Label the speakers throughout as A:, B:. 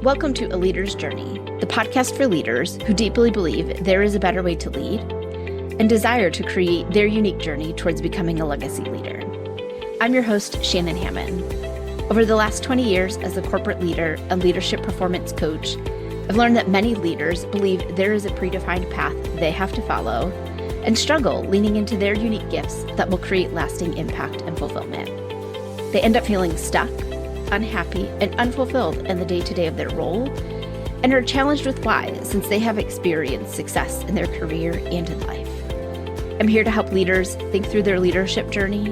A: Welcome to A Leader's Journey, the podcast for leaders who deeply believe there is a better way to lead and desire to create their unique journey towards becoming a legacy leader. I'm your host, Shannon Hammond. Over the last 20 years as a corporate leader and leadership performance coach, I've learned that many leaders believe there is a predefined path they have to follow and struggle leaning into their unique gifts that will create lasting impact and fulfillment. They end up feeling stuck, unhappy, and unfulfilled in the day-to-day of their role, and are challenged with why, since they have experienced success in their career and in life. I'm here to help leaders think through their leadership journey,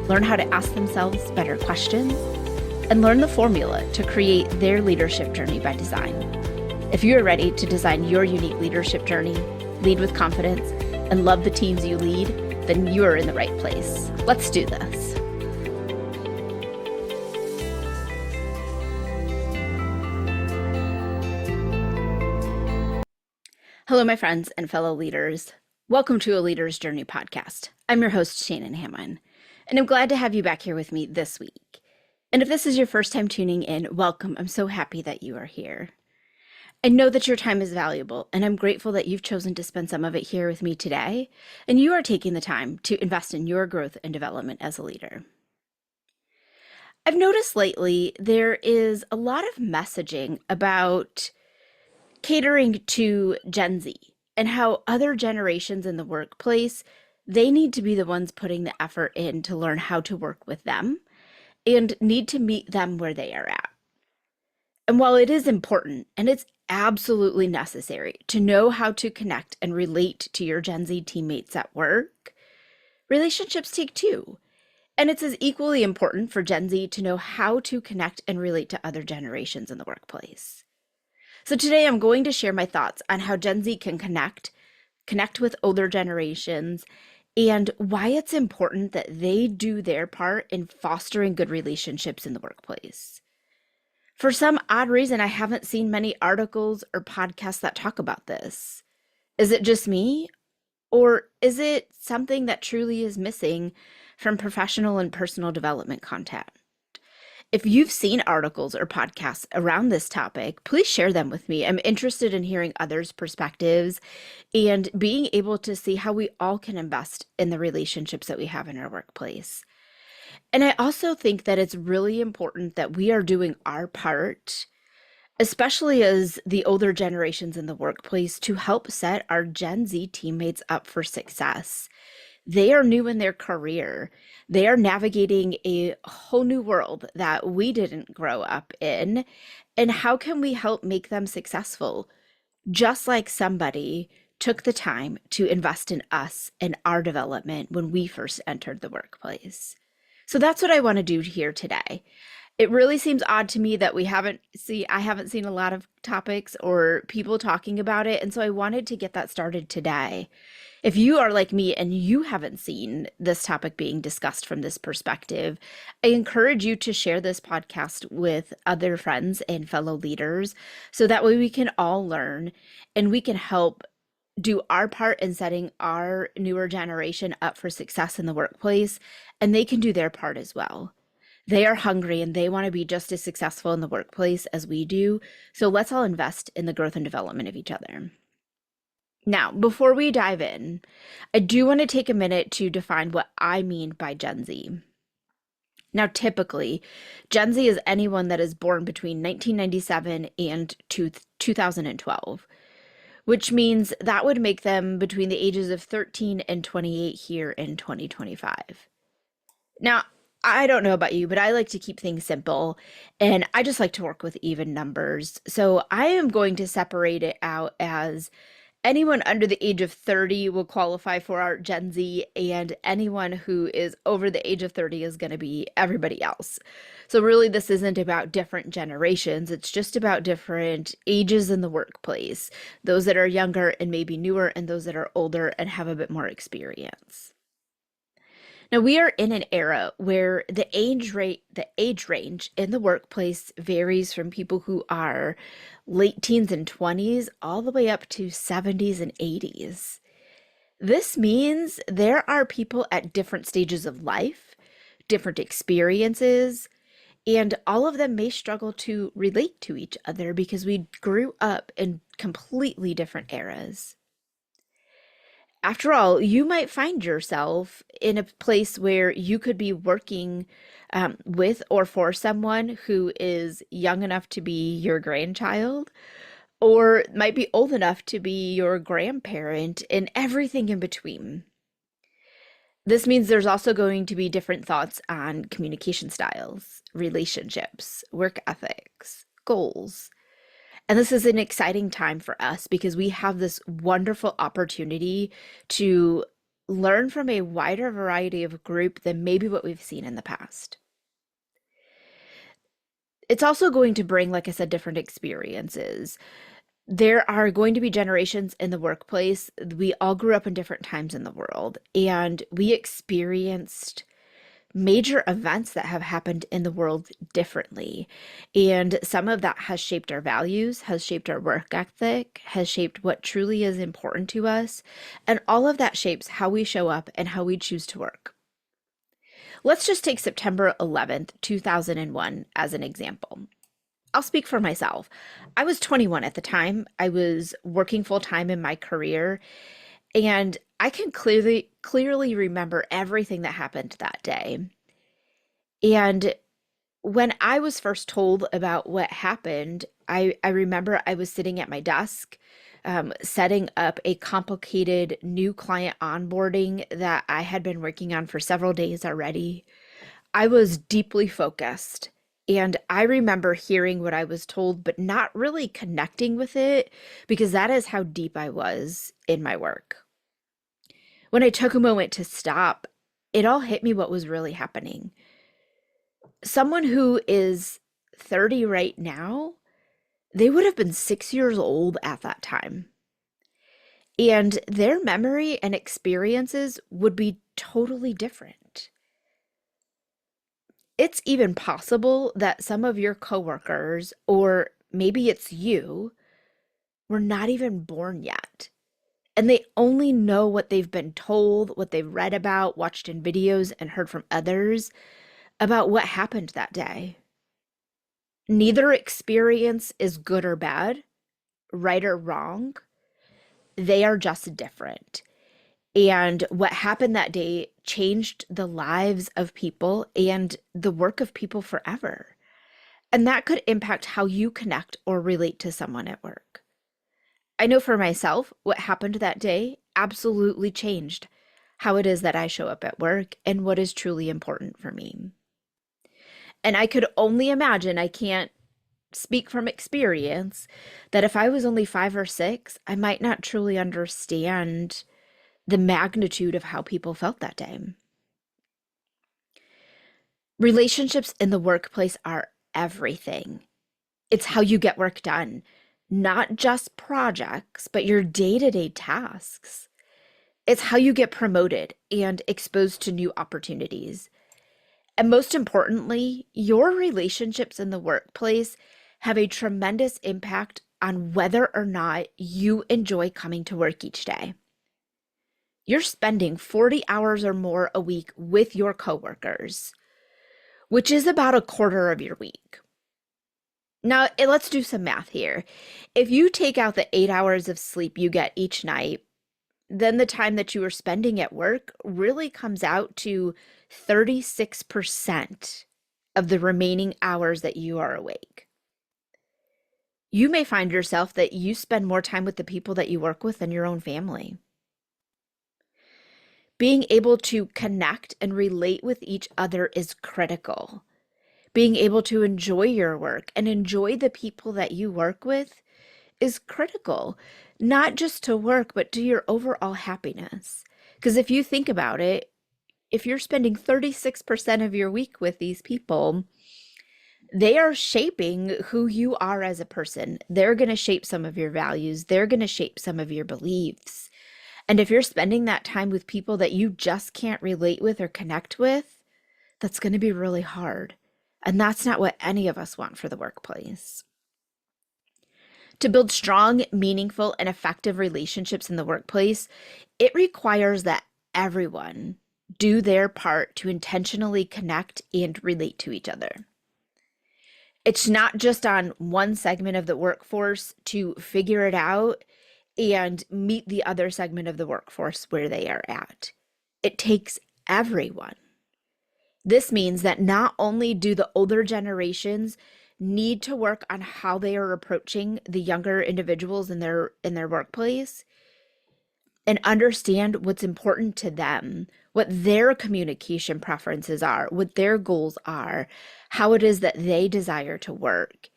A: learn how to ask themselves better questions, and learn the formula to create their leadership journey by design. If you are ready to design your unique leadership journey, lead with confidence, and love the teams you lead, then you are in the right place. Let's do this. Hello, my friends and fellow leaders. Welcome to A Leader's Journey podcast. I'm your host, Shannon Hammond, and I'm glad to have you back here with me this week. And if this is your first time tuning in, welcome. I'm so happy that you are here. I know that your time is valuable, and I'm grateful that you've chosen to spend some of it here with me today, and you are taking the time to invest in your growth and development as a leader. I've noticed lately there is a lot of messaging about catering to Gen Z and how other generations in the workplace, they need to be the ones putting the effort in to learn how to work with them and need to meet them where they are at. And while it is important and it's absolutely necessary to know how to connect and relate to your Gen Z teammates at work, relationships take two. And it's as equally important for Gen Z to know how to connect and relate to other generations in the workplace. So today I'm going to share my thoughts on how Gen Z can connect with older generations, and why it's important that they do their part in fostering good relationships in the workplace. For some odd reason, I haven't seen many articles or podcasts that talk about this. Is it just me? Or is it something that truly is missing from professional and personal development content? If you've seen articles or podcasts around this topic, please share them with me. I'm interested in hearing others' perspectives and being able to see how we all can invest in the relationships that we have in our workplace. And I also think that it's really important that we are doing our part, especially as the older generations in the workplace, to help set our Gen Z teammates up for success. They are new in their career. They are navigating a whole new world that we didn't grow up in. And how can we help make them successful? Just like somebody took the time to invest in us and our development when we first entered the workplace. So that's what I want to do here today. It really seems odd to me that I haven't seen a lot of topics or people talking about it. And so I wanted to get that started today. If you are like me and you haven't seen this topic being discussed from this perspective, I encourage you to share this podcast with other friends and fellow leaders, so that way we can all learn and we can help do our part in setting our newer generation up for success in the workplace, and they can do their part as well. They are hungry and they want to be just as successful in the workplace as we do, so let's all invest in the growth and development of each other. Now, before we dive in, I do want to take a minute to define what I mean by Gen Z. Now, typically, Gen Z is anyone that is born between 1997 and 2012, which means that would make them between the ages of 13 and 28 here in 2025. Now, I don't know about you, but I like to keep things simple, and I just like to work with even numbers. So I am going to separate it out as anyone under the age of 30 will qualify for our Gen Z, and anyone who is over the age of 30 is going to be everybody else. So really, this isn't about different generations. It's just about different ages in the workplace, those that are younger and maybe newer, and those that are older and have a bit more experience. Now, we are in an era where the age range in the workplace varies from people who are late teens and 20s all the way up to 70s and 80s. This means there are people at different stages of life, different experiences, And all of them may struggle to relate to each other because we grew up in completely different eras. After all, you might find yourself in a place where you could be working with or for someone who is young enough to be your grandchild, or might be old enough to be your grandparent, and everything in between. This means there's also going to be different thoughts on communication styles, relationships, work ethics, goals. And this is an exciting time for us because we have this wonderful opportunity to learn from a wider variety of group than maybe what we've seen in the past. It's also going to bring, like I said, different experiences. There are going to be generations in the workplace. We all grew up in different times in the world, and we experienced major events that have happened in the world differently. And some of that has shaped our values, has shaped our work ethic, has shaped what truly is important to us. And all of that shapes how we show up and how we choose to work. Let's just take September 11th, 2001 as an example. I'll speak for myself. I was 21 at the time. I was working full time in my career, and I can clearly remember everything that happened that day. And when I was first told about what happened, I remember I was sitting at my desk, setting up a complicated new client onboarding that I had been working on for several days already. I was deeply focused. And I remember hearing what I was told, but not really connecting with it because that is how deep I was in my work. When I took a moment to stop, it all hit me what was really happening. Someone who is 30 right now, they would have been 6 years old at that time. And their memory and experiences would be totally different. It's even possible that some of your coworkers, or maybe it's you, were not even born yet. And they only know what they've been told, what they've read about, watched in videos, and heard from others about what happened that day. Neither experience is good or bad, right or wrong. They are just different. And what happened that day changed the lives of people and the work of people forever. And that could impact how you connect or relate to someone at work. I know for myself, what happened that day absolutely changed how it is that I show up at work and what is truly important for me. And I could only imagine, I can't speak from experience, that if I was only 5 or 6, I might not truly understand the magnitude of how people felt that day. Relationships in the workplace are everything. It's how you get work done, not just projects, but your day-to-day tasks. It's how you get promoted and exposed to new opportunities. And most importantly, your relationships in the workplace have a tremendous impact on whether or not you enjoy coming to work each day. You're spending 40 hours or more a week with your coworkers, which is about a quarter of your week. Now, let's do some math here. If you take out the 8 hours of sleep you get each night, then the time that you are spending at work really comes out to 36% of the remaining hours that you are awake. You may find yourself that you spend more time with the people that you work with than your own family. Being able to connect and relate with each other is critical. Being able to enjoy your work and enjoy the people that you work with is critical, not just to work, but to your overall happiness. Because if you think about it, if you're spending 36% of your week with these people, they are shaping who you are as a person. They're going to shape some of your values. They're going to shape some of your beliefs. And if you're spending that time with people that you just can't relate with or connect with, that's going to be really hard. And that's not what any of us want for the workplace. To build strong, meaningful, and effective relationships in the workplace, it requires that everyone do their part to intentionally connect and relate to each other. It's not just on one segment of the workforce to figure it out and meet the other segment of the workforce where they are at. It takes everyone. This means that not only do the older generations need to work on how they are approaching the younger individuals in their workplace and understand what's important to them, what their communication preferences are, what their goals are, how it is that they desire to work.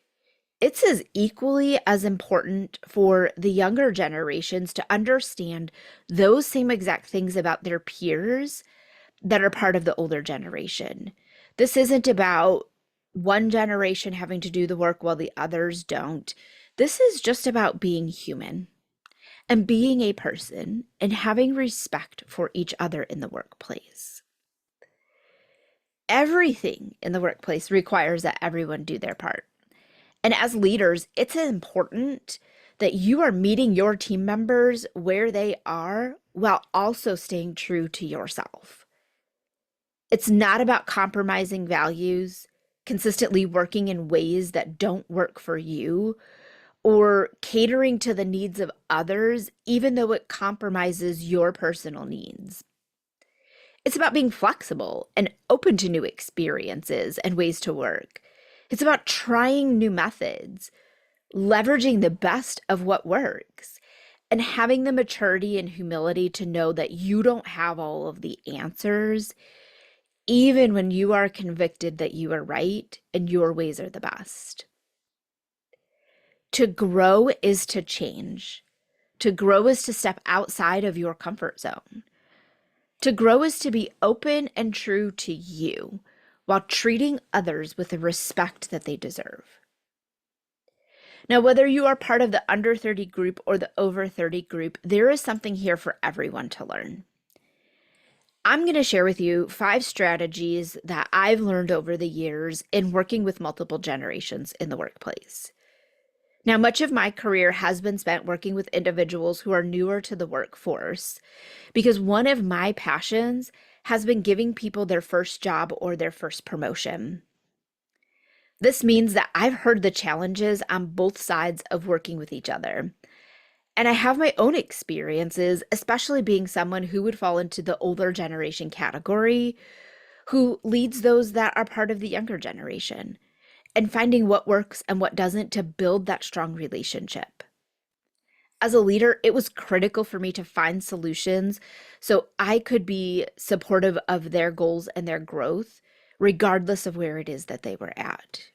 A: It's as equally as important for the younger generations to understand those same exact things about their peers that are part of the older generation. This isn't about one generation having to do the work while the others don't. This is just about being human and being a person and having respect for each other in the workplace. Everything in the workplace requires that everyone do their part. And as leaders, it's important that you are meeting your team members where they are while also staying true to yourself. It's not about compromising values, consistently working in ways that don't work for you, or catering to the needs of others, even though it compromises your personal needs. It's about being flexible and open to new experiences and ways to work. It's about trying new methods, leveraging the best of what works, and having the maturity and humility to know that you don't have all of the answers, even when you are convicted that you are right and your ways are the best. To grow is to change. To grow is to step outside of your comfort zone. To grow is to be open and true to you while treating others with the respect that they deserve. Now, whether you are part of the under 30 group or the over 30 group, there is something here for everyone to learn. I'm going to share with you 5 strategies that I've learned over the years in working with multiple generations in the workplace. Now, much of my career has been spent working with individuals who are newer to the workforce because one of my passions has been giving people their first job or their first promotion. This means that I've heard the challenges on both sides of working with each other. And I have my own experiences, especially being someone who would fall into the older generation category, who leads those that are part of the younger generation, and finding what works and what doesn't to build that strong relationship. As a leader, it was critical for me to find solutions so I could be supportive of their goals and their growth, regardless of where it is that they were at.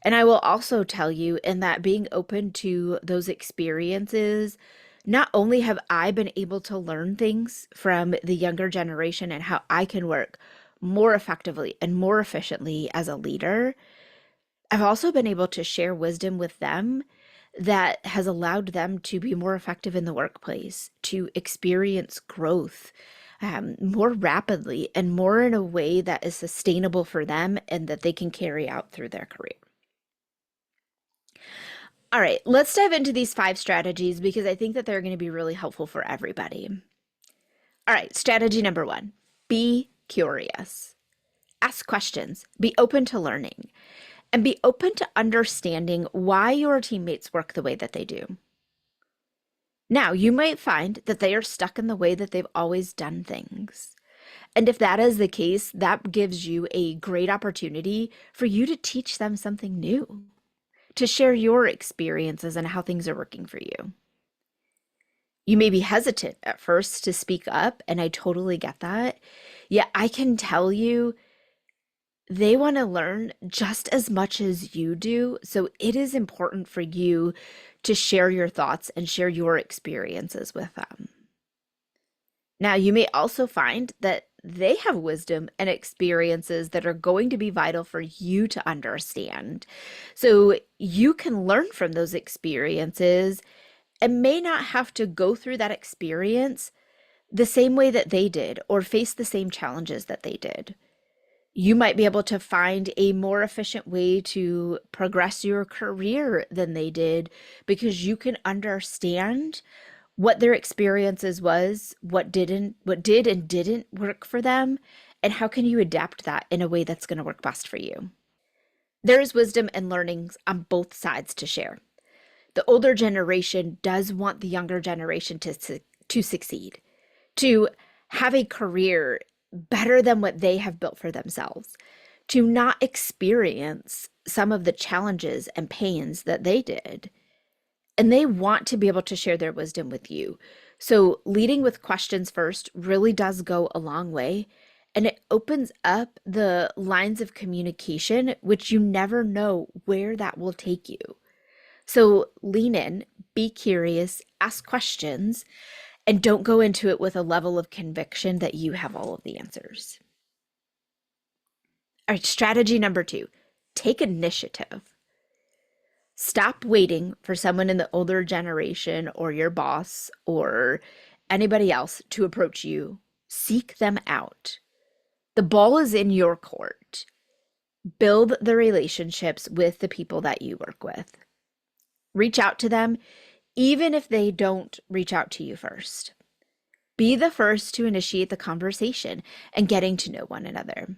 A: And I will also tell you in that being open to those experiences, not only have I been able to learn things from the younger generation and how I can work more effectively and more efficiently as a leader, I've also been able to share wisdom with them that has allowed them to be more effective in the workplace, to experience growth more rapidly and more in a way that is sustainable for them and that they can carry out through their career. All right, let's dive into these 5 strategies because I think that they're going to be really helpful for everybody. All right, strategy number 1, be curious. Ask questions, be open to learning, and be open to understanding why your teammates work the way that they do. Now, you might find that they are stuck in the way that they've always done things. And if that is the case, that gives you a great opportunity for you to teach them something new, to share your experiences and how things are working for you. You may be hesitant at first to speak up, and I totally get that. Yet I can tell you they want to learn just as much as you do. So it is important for you to share your thoughts and share your experiences with them. Now, you may also find that they have wisdom and experiences that are going to be vital for you to understand. So you can learn from those experiences and may not have to go through that experience the same way that they did or face the same challenges that they did. You might be able to find a more efficient way to progress your career than they did because you can understand what their experiences was, what did and didn't work for them, and how can you adapt that in a way that's going to work best for you. There is wisdom and learnings on both sides to share. The older generation does want the younger generation to succeed, to have a career better than what they have built for themselves, to not experience some of the challenges and pains that they did. And they want to be able to share their wisdom with you. So, leading with questions first really does go a long way. And it opens up the lines of communication, which you never know where that will take you. So, lean in, be curious, ask questions, and don't go into it with a level of conviction that you have all of the answers. All right, strategy number 2, take initiative. Stop waiting for someone in the older generation or your boss or anybody else to approach you. Seek them out. The ball is in your court. Build the relationships with the people that you work with. Reach out to them, even if they don't reach out to you first. Be the first to initiate the conversation and getting to know one another.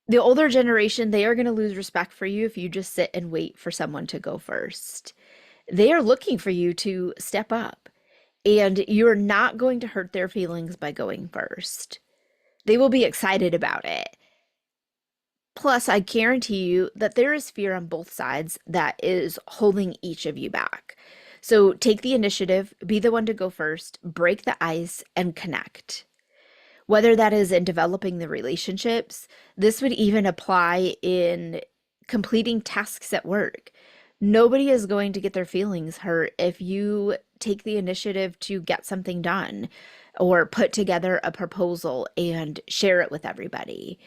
A: The older generation, they are going to lose respect for you if you just sit and wait for someone to go first. They are looking for you to step up, and you're not going to hurt their feelings by going first. They will be excited about it. Plus, I guarantee you that there is fear on both sides that is holding each of you back. So take the initiative, be the one to go first, break the ice, and connect. Whether that is in developing the relationships, this would even apply in completing tasks at work. Nobody is going to get their feelings hurt if you take the initiative to get something done or put together a proposal and share it with everybody.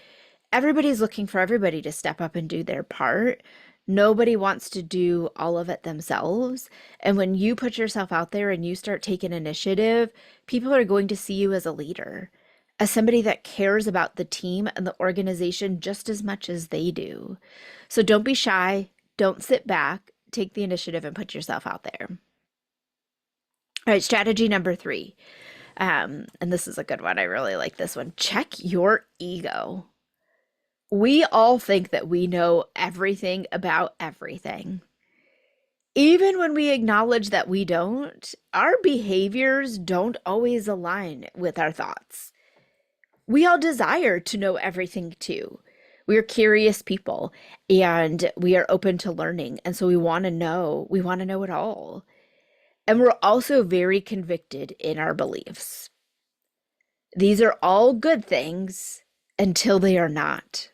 A: Everybody's looking for everybody to step up and do their part. Nobody wants to do all of it themselves. And when you put yourself out there and you start taking initiative, people are going to see you as a leader, as somebody that cares about the team and the organization just as much as they do. So don't be shy. Don't sit back. Take the initiative and put yourself out there. All right, strategy number 3. And this is a good one. I really like this one. Check your ego. We all think that we know everything about everything. Even when we acknowledge that we don't, our behaviors don't always align with our thoughts. We all desire to know everything too. We are curious people and we are open to learning. And so we want to know it all. And we're also very convicted in our beliefs. These are all good things until they are not.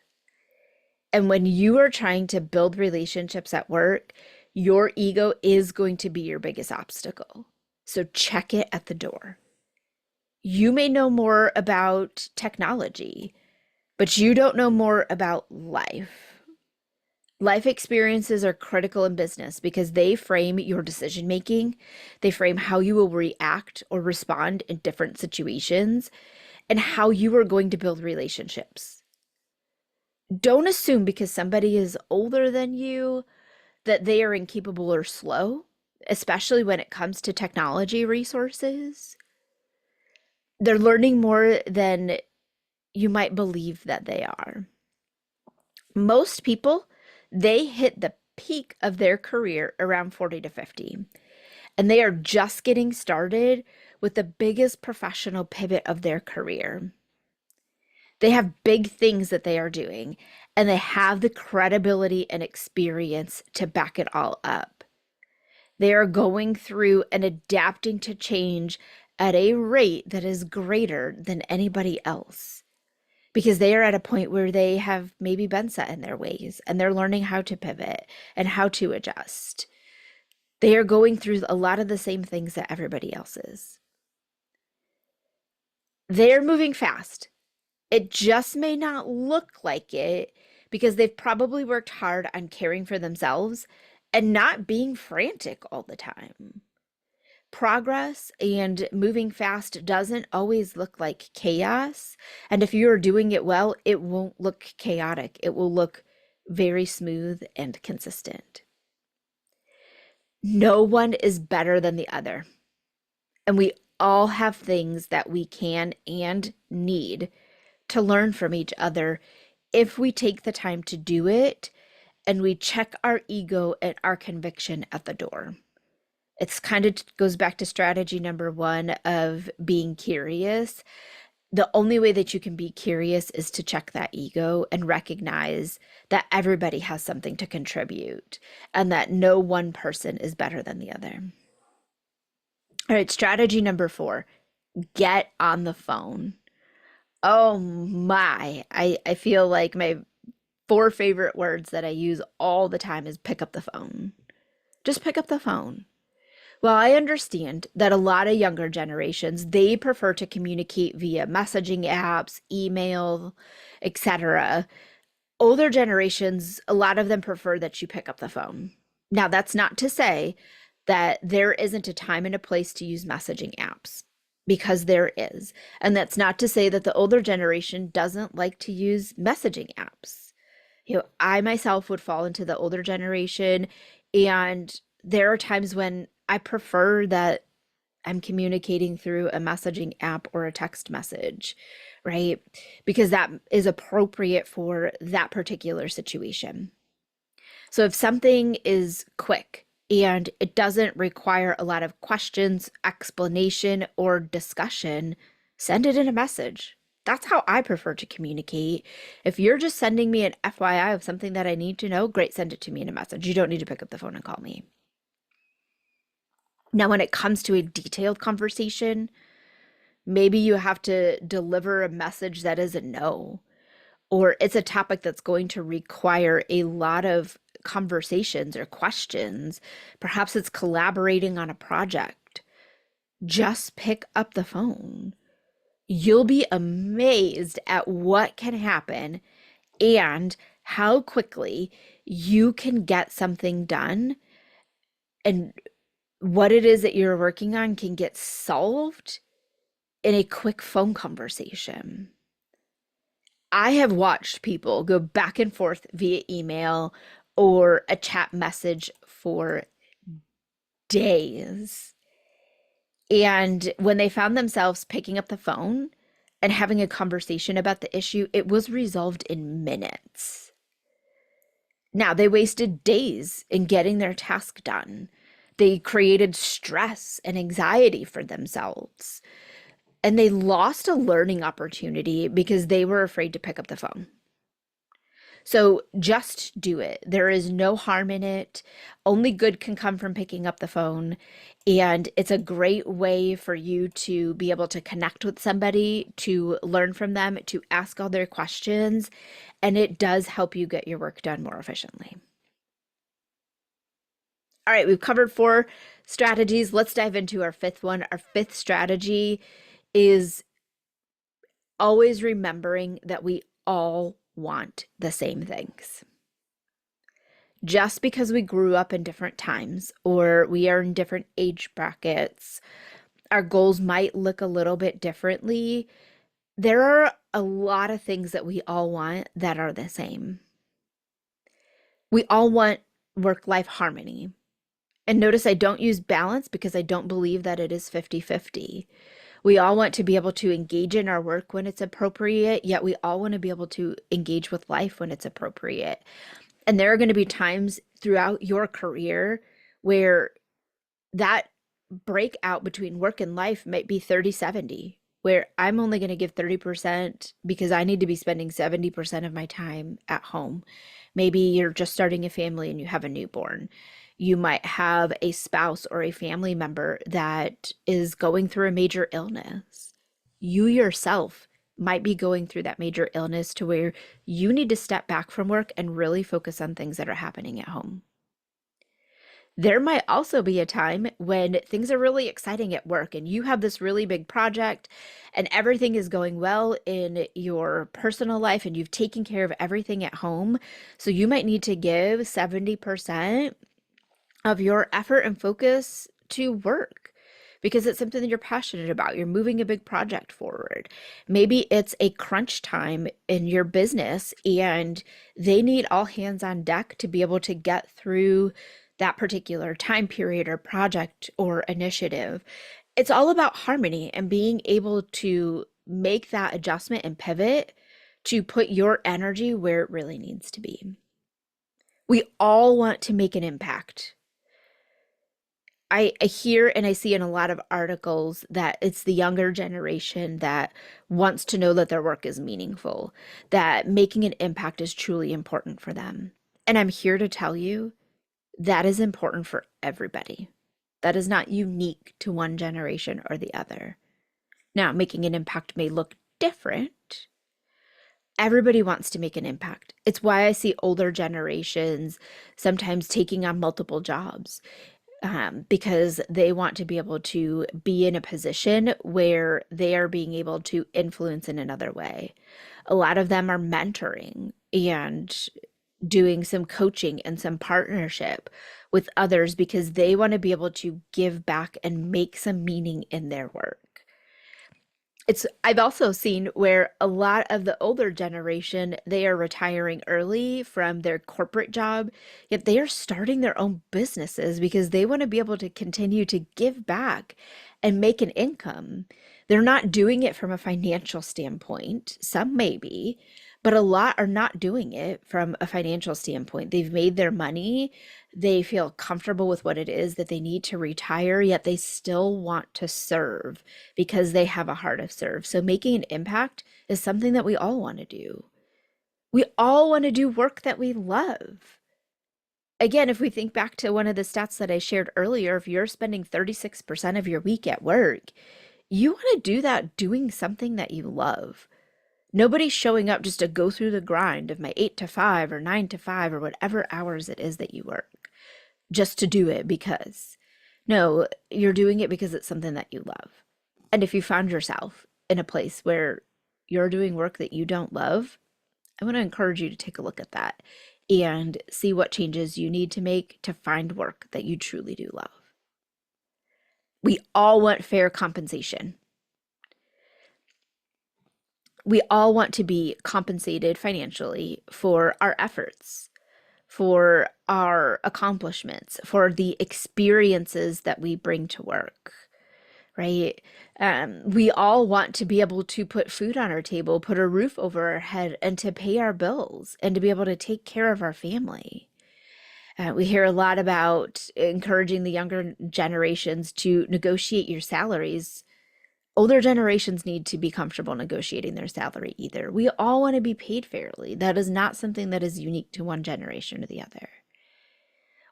A: And when you are trying to build relationships at work, your ego is going to be your biggest obstacle. So check it at the door. You may know more about technology, but you don't know more about life. Life experiences are critical in business because they frame your decision making. They frame how you will react or respond in different situations and how you are going to build relationships. Don't assume because somebody is older than you that they are incapable or slow, especially when it comes to technology resources. They're learning more than you might believe that they are. Most people, they hit the peak of their career around 40 to 50, and they are just getting started with the biggest professional pivot of their career. They have big things that they are doing, and they have the credibility and experience to back it all up. They are going through and adapting to change at a rate that is greater than anybody else because they are at a point where they have maybe been set in their ways and they're learning how to pivot and how to adjust. They are going through a lot of the same things that everybody else is. They're moving fast. It just may not look like it because they've probably worked hard on caring for themselves and not being frantic all the time. Progress and moving fast doesn't always look like chaos. And if you're doing it well, it won't look chaotic. It will look very smooth and consistent. No one is better than the other. And we all have things that we can and need to learn from each other if we take the time to do it and we check our ego and our conviction at the door. It's kind of goes back to strategy number one of being curious. The only way that you can be curious is to check that ego and recognize that everybody has something to contribute and that no one person is better than the other. All right, strategy number four, get on the phone. Oh my, I feel like my four favorite words that I use all the time is pick up the phone. Just pick up the phone. Well, I understand that a lot of younger generations, they prefer to communicate via messaging apps, email, etc. Older generations, a lot of them prefer that you pick up the phone. Now, that's not to say that there isn't a time and a place to use messaging apps, because there is. And that's not to say that the older generation doesn't like to use messaging apps. I myself would fall into the older generation, and there are times when I prefer that I'm communicating through a messaging app or a text message, right? Because that is appropriate for that particular situation. So if something is quick and it doesn't require a lot of questions, explanation, or discussion, send it in a message. That's how I prefer to communicate. If you're just sending me an FYI of something that I need to know, great, send it to me in a message. You don't need to pick up the phone and call me. Now, when it comes to a detailed conversation, maybe you have to deliver a message that is a no, or it's a topic that's going to require a lot of conversations or questions. Perhaps it's collaborating on a project. Just pick up the phone. You'll be amazed at what can happen and how quickly you can get something done, and what it is that you're working on can get solved in a quick phone conversation. I have watched people go back and forth via email or a chat message for days. And when they found themselves picking up the phone and having a conversation about the issue, it was resolved in minutes. Now, they wasted days in getting their task done. They created stress and anxiety for themselves. And they lost a learning opportunity because they were afraid to pick up the phone. So just do it. There is no harm in it. Only good can come from picking up the phone. And it's a great way for you to be able to connect with somebody, to learn from them, to ask all their questions. And it does help you get your work done more efficiently. All right, we've covered four strategies. Let's dive into our fifth one. Our fifth strategy is always remembering that we all want the same things. Just because we grew up in different times or we are in different age brackets, our goals might look a little bit differently. There are a lot of things that we all want that are the same. We all want work-life harmony. And notice I don't use balance because I don't believe that it is 50-50. We all want to be able to engage in our work when it's appropriate, yet we all want to be able to engage with life when it's appropriate. And there are going to be times throughout your career where that breakout between work and life might be 30-70, where I'm only going to give 30% because I need to be spending 70% of my time at home. Maybe you're just starting a family and you have a newborn. You might have a spouse or a family member that is going through a major illness. You yourself might be going through that major illness to where you need to step back from work and really focus on things that are happening at home. There might also be a time when things are really exciting at work and you have this really big project and everything is going well in your personal life and you've taken care of everything at home. So you might need to give 70% of your effort and focus to work because it's something that you're passionate about. You're moving a big project forward. Maybe it's a crunch time in your business and they need all hands on deck to be able to get through that particular time period or project or initiative. It's all about harmony and being able to make that adjustment and pivot to put your energy where it really needs to be. We all want to make an impact. I hear and I see in a lot of articles that it's the younger generation that wants to know that their work is meaningful, that making an impact is truly important for them. And I'm here to tell you that is important for everybody. That is not unique to one generation or the other. Now, making an impact may look different. Everybody wants to make an impact. It's why I see older generations sometimes taking on multiple jobs, because they want to be able to be in a position where they are being able to influence in another way. A lot of them are mentoring and doing some coaching and some partnership with others because they want to be able to give back and make some meaning in their work. I've also seen where a lot of the older generation, they are retiring early from their corporate job, yet they are starting their own businesses because they want to be able to continue to give back and make an income. They're not doing it from a financial standpoint. Some may be, but a lot are not doing it from a financial standpoint. They've made their money. They feel comfortable with what it is that they need to retire, yet they still want to serve because they have a heart of serve. So making an impact is something that we all want to do. We all want to do work that we love. Again, if we think back to one of the stats that I shared earlier, if you're spending 36% of your week at work, you want to do that doing something that you love. Nobody's showing up just to go through the grind of my 8 to 5 or 9 to 5 or whatever hours it is that you work just to do it because. No, you're doing it because it's something that you love. And if you found yourself in a place where you're doing work that you don't love, I want to encourage you to take a look at that and see what changes you need to make to find work that you truly do love. We all want fair compensation. We all want to be compensated financially for our efforts, for our accomplishments, for the experiences that we bring to work, right? We all want to be able to put food on our table, put a roof over our head, and to pay our bills and to be able to take care of our family. We hear a lot about encouraging the younger generations to negotiate your salaries. Older generations need to be comfortable negotiating their salary either. We all want to be paid fairly. That is not something that is unique to one generation or the other.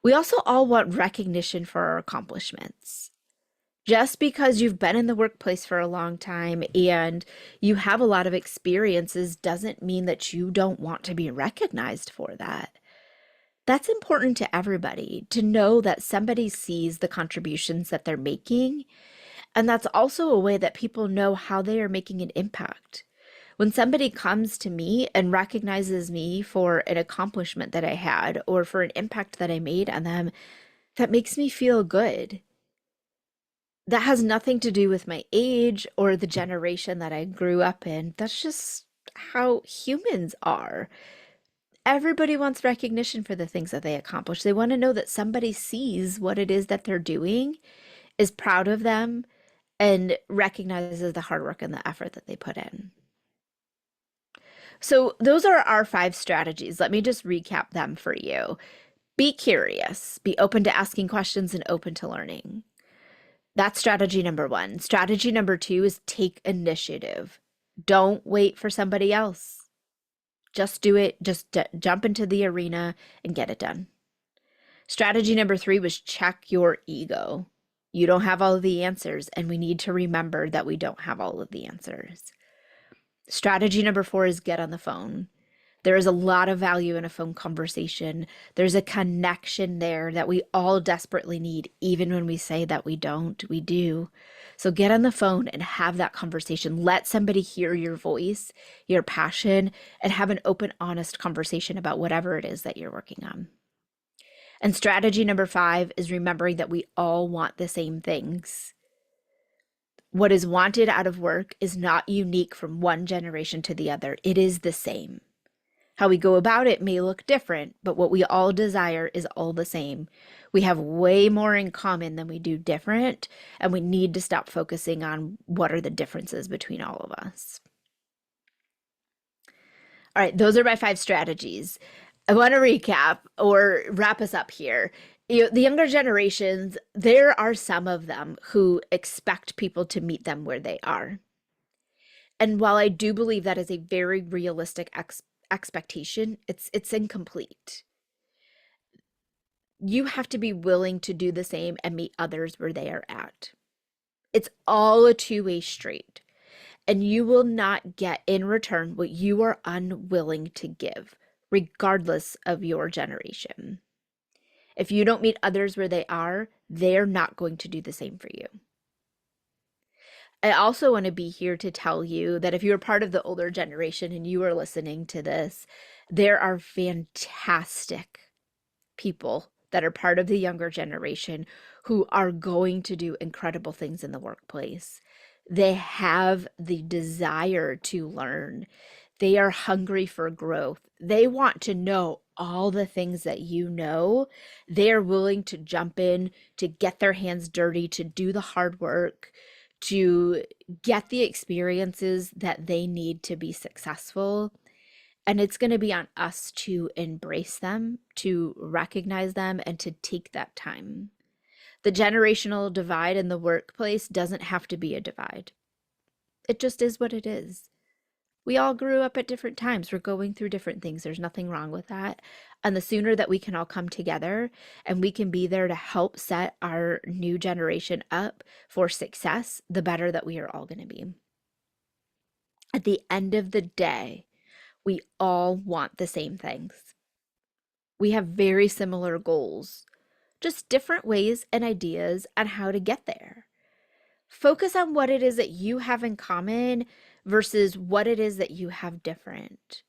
A: We also all want recognition for our accomplishments. Just because you've been in the workplace for a long time and you have a lot of experiences doesn't mean that you don't want to be recognized for that. That's important to everybody to know that somebody sees the contributions that they're making. And that's also a way that people know how they are making an impact. When somebody comes to me and recognizes me for an accomplishment that I had or for an impact that I made on them, that makes me feel good. That has nothing to do with my age or the generation that I grew up in. That's just how humans are. Everybody wants recognition for the things that they accomplish. They want to know that somebody sees what it is that they're doing, is proud of them, and recognizes the hard work and the effort that they put in. So those are our 5 strategies. Let me just recap them for you. Be curious, be open to asking questions and open to learning. That's strategy number 1. Strategy number 2 is take initiative. Don't wait for somebody else. Just do it. Just jump into the arena and get it done. Strategy number 3 was check your ego. You don't have all of the answers, and we need to remember that we don't have all of the answers. Strategy number 4 is get on the phone. There is a lot of value in a phone conversation. There's a connection there that we all desperately need, even when we say that we don't, we do. So get on the phone and have that conversation. Let somebody hear your voice, your passion, and have an open, honest conversation about whatever it is that you're working on. And strategy number 5 is remembering that we all want the same things. What is wanted out of work is not unique from one generation to the other. It is the same. How we go about it may look different, but what we all desire is all the same. We have way more in common than we do different, and we need to stop focusing on what are the differences between all of us. All right, those are my 5 strategies. I want to recap or wrap us up here. The younger generations, there are some of them who expect people to meet them where they are. And while I do believe that is a very realistic expectation, it's incomplete. You have to be willing to do the same and meet others where they are at. It's all a two-way street. And you will not get in return what you are unwilling to give, regardless of your generation. If you don't meet others where they are, they're not going to do the same for you. I also want to be here to tell you that if you're part of the older generation and you are listening to this, there are fantastic people that are part of the younger generation who are going to do incredible things in the workplace. They have the desire to learn. They are hungry for growth. They want to know all the things that you know. They are willing to jump in, to get their hands dirty, to do the hard work, to get the experiences that they need to be successful. And it's going to be on us to embrace them, to recognize them, and to take that time. The generational divide in the workplace doesn't have to be a divide. It just is what it is. We all grew up at different times. We're going through different things. There's nothing wrong with that. And the sooner that we can all come together and we can be there to help set our new generation up for success, the better that we are all going to be. At the end of the day, we all want the same things. We have very similar goals, just different ways and ideas on how to get there. Focus on what it is that you have in common versus what it is that you have different.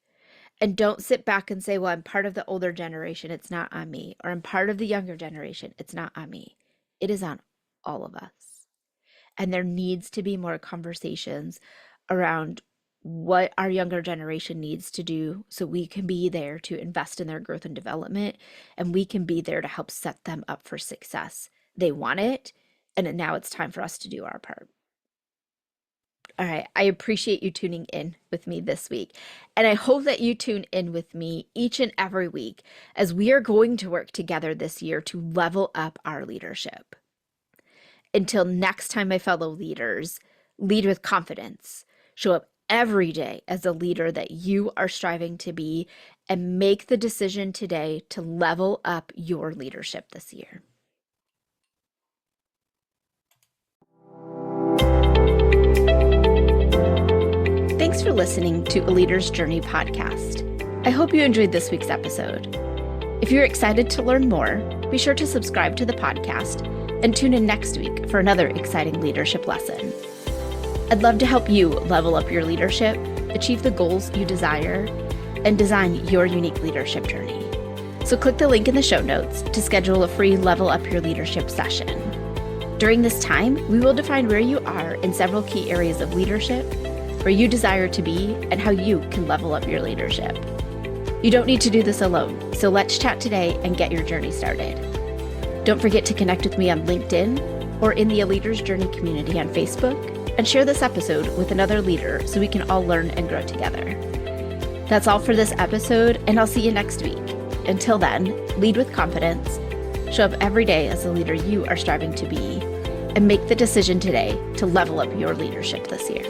A: And don't sit back and say, well, I'm part of the older generation, it's not on me. Or I'm part of the younger generation, it's not on me. It is on all of us. And there needs to be more conversations around what our younger generation needs to do so we can be there to invest in their growth and development, and we can be there to help set them up for success. They want it, and now it's time for us to do our part. All right, I appreciate you tuning in with me this week, and I hope that you tune in with me each and every week as we are going to work together this year to level up our leadership. Until next time, my fellow leaders, lead with confidence. Show up every day as a leader that you are striving to be, and make the decision today to level up your leadership this year. Thanks for listening to A Leader's Journey podcast. I hope you enjoyed this week's episode. If you're excited to learn more, be sure to subscribe to the podcast and tune in next week for another exciting leadership lesson. I'd love to help you level up your leadership, achieve the goals you desire, and design your unique leadership journey. So click the link in the show notes to schedule a free Level Up Your Leadership session. During this time, we will define where you are in several key areas of leadership, where you desire to be, and how you can level up your leadership. You don't need to do this alone, so let's chat today and get your journey started. Don't forget to connect with me on LinkedIn or in the A Leader's Journey community on Facebook, and share this episode with another leader so we can all learn and grow together. That's all for this episode, and I'll see you next week. Until then, lead with confidence, show up every day as the leader you are striving to be, and make the decision today to level up your leadership this year.